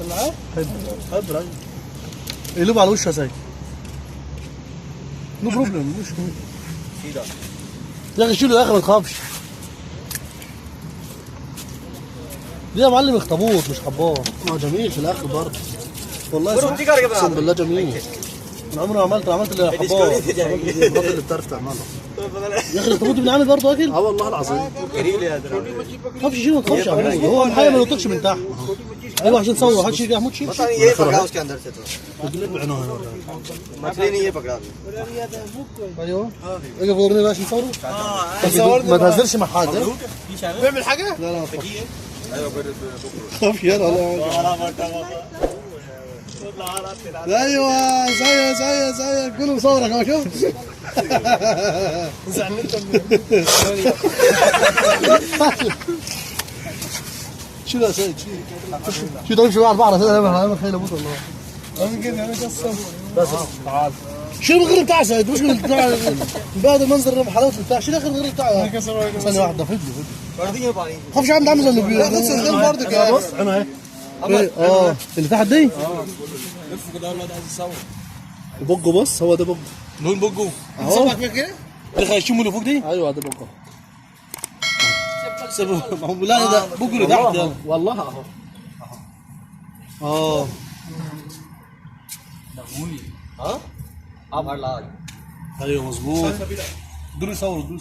طلعها؟ حاضر ايوه. اقلبه على وشه يا سيد. نو بروبلم مش يا اخي شيله يا اخي ما تخافش. دي يا معلم اخطبوط مش خبار. جميل في الاخر برضه. والله اقسم بالله جميل. انا عمري ما عملت الا خبار. الراجل اللي بتعرف تعمله. يا اخي الاخطبوط بنعمل برضه اكل؟ اه والله العظيم. ما تخافش شيله ما تخافش عليه. هو الحقيقه ما ينطقش من تحت. ايوه عشان تصور هات شيء محمود شيل. ये पकड़ा उसके अंदर से तो मछली नहीं ये पकड़ा ايوه اجي فورني بقى عشان تصوروا. ما تهزرش مع حد. بيعمل حاجه؟ لا لا ما تخافش. خاف يلا ايوه زي كله مصورك اهو شوف. زعلت شو يا سيد شو طيب شو على البحر انا خيل ابوك والله. انا كده انا قصه بس تعال. شو الغرب بتاع سيد مش بتاع بعد المنظر حلاوه بتاع شو الغرب بتاعه. ثانيه واحده فدلي خافش عم عامل زي النبي. لا بص الغرب برضه كده بص انا اهي اللي تحت دي لف كده الواد عايز يصور بوجو. بص هو ده بوجو. لون بوجو اهو كده اللي الشمو اللي فوق دي. ايوه ده بوجو. لا ده بوجو اللي تحت ده والله اهو اه اه ايوه مظبوط. دول يصوروا